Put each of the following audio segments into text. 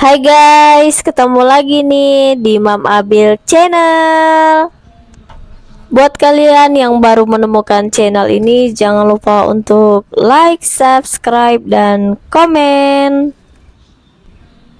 Hai guys, ketemu lagi nih di Mam Abil Channel. Buat kalian yang baru menemukan channel ini, jangan lupa untuk like, subscribe, dan komen.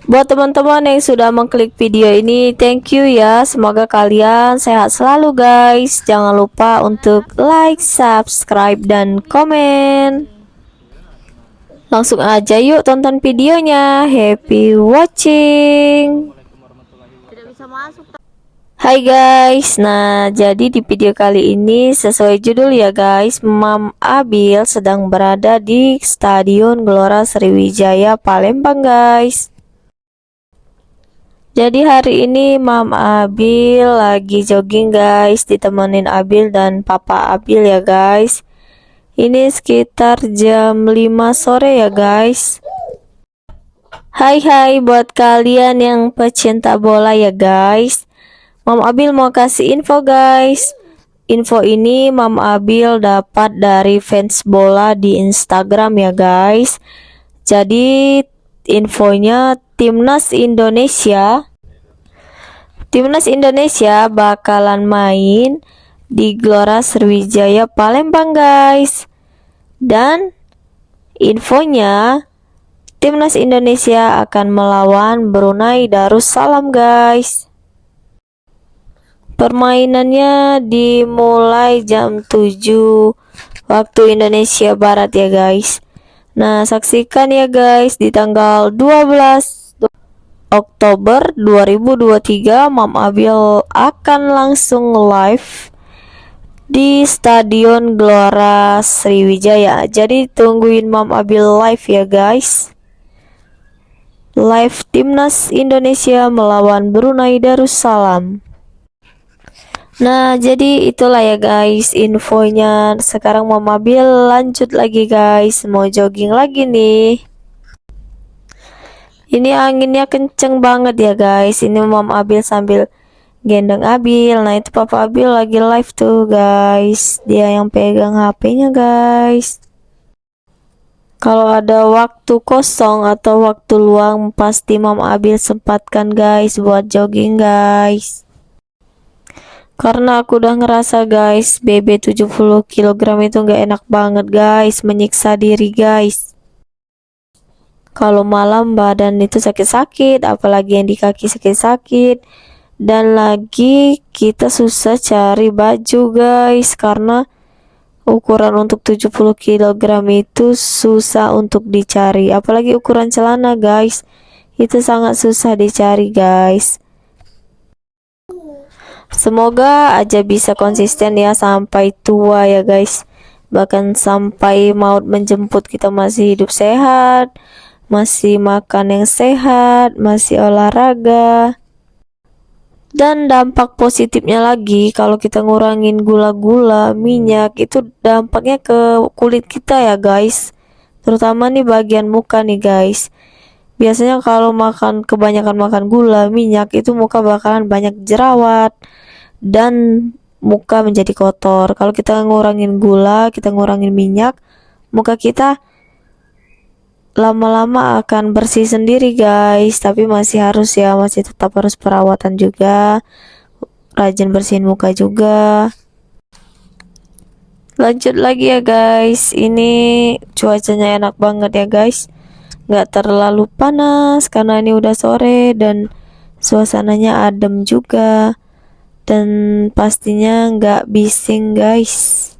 Buat teman-teman yang sudah mengklik video ini, thank you ya. Semoga kalian sehat selalu guys. Jangan lupa untuk like, subscribe, dan komen. Langsung aja yuk tonton videonya. Happy watching. Hai guys, nah jadi di video kali ini sesuai judul ya guys, Mam Abil sedang berada di Stadion Gelora Sriwijaya Palembang guys. Jadi hari ini Mam Abil lagi jogging guys, ditemenin Abil dan Papa Abil ya guys. Ini sekitar jam 5 sore ya guys. Hai buat kalian yang pecinta bola ya guys. Mam Abil mau kasih info guys. Info ini Mam Abil dapat dari fans bola di Instagram ya guys. Jadi infonya Timnas Indonesia bakalan main di Gelora Sriwijaya Palembang guys. Dan infonya Timnas Indonesia akan melawan Brunei Darussalam guys. Permainannya dimulai jam 7 waktu Indonesia Barat ya guys. Nah, saksikan ya guys di tanggal 12 Oktober 2023 Mam Abil akan langsung live di Stadion Gelora Sriwijaya. Jadi tungguin Mam Abil live ya guys. Live Timnas Indonesia melawan Brunei Darussalam. Nah, jadi itulah ya guys infonya. Sekarang Mam Abil lanjut lagi guys, mau jogging lagi nih. Ini anginnya kenceng banget ya guys. Ini Mam Abil sambil gendong Abil. Nah, itu Papa Abil lagi live tuh guys. Dia yang pegang HP-nya guys. Kalau ada waktu kosong atau waktu luang, pasti Mam Abil sempatkan guys buat jogging guys. Karena aku udah ngerasa guys, BB 70 kg itu nggak enak banget guys, menyiksa diri guys. Kalau malam badan itu sakit-sakit, apalagi yang di kaki sakit-sakit. Dan lagi kita susah cari baju guys, karena ukuran untuk 70 kg itu susah untuk dicari. Apalagi ukuran celana guys, itu sangat susah dicari guys. Semoga aja bisa konsisten ya sampai tua ya guys. Bahkan sampai maut menjemput kita masih hidup sehat, masih makan yang sehat, masih olahraga. Dan dampak positifnya lagi, kalau kita ngurangin gula-gula, minyak, itu dampaknya ke kulit kita ya guys. Terutama nih bagian muka nih guys. Biasanya kalau kebanyakan makan gula, minyak, itu muka bakalan banyak jerawat dan muka menjadi kotor. Kalau kita ngurangin gula, kita ngurangin minyak, muka kita lama-lama akan bersih sendiri guys. Tapi masih tetap harus perawatan juga, rajin bersihin muka juga. Lanjut lagi ya guys, ini cuacanya enak banget ya guys, nggak terlalu panas karena ini udah sore dan suasananya adem juga, dan pastinya nggak bising guys.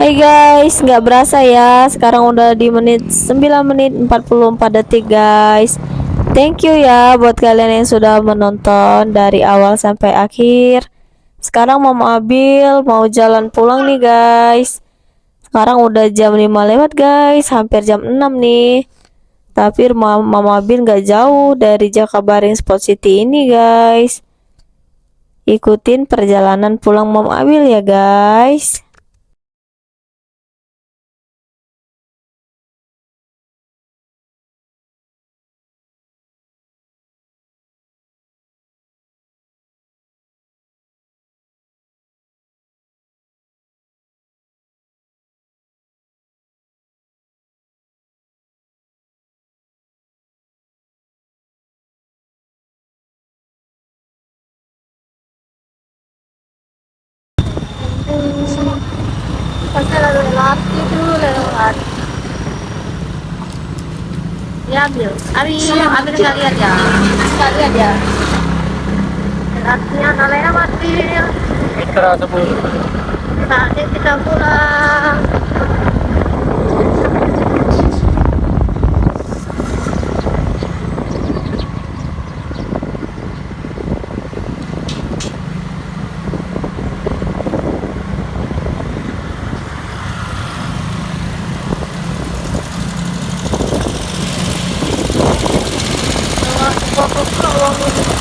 Hai guys, nggak berasa ya. Sekarang udah di 9 menit 44 detik guys. Thank you ya buat kalian yang sudah menonton dari awal sampai akhir. Sekarang Mama Abil mau jalan pulang nih guys. Sekarang udah jam 5 lewat guys, hampir jam 6 nih. Tapi Mama Abil nggak jauh dari Jakabaring Sport City ini guys. Ikutin perjalanan pulang Mama Abil ya guys. Pasal lewat itu lewat. Ya ambil. Ambil sekali aja. Sekali aja. Artinya namanya mati. Ekstra 10. Saatnya kita pulang. Kalau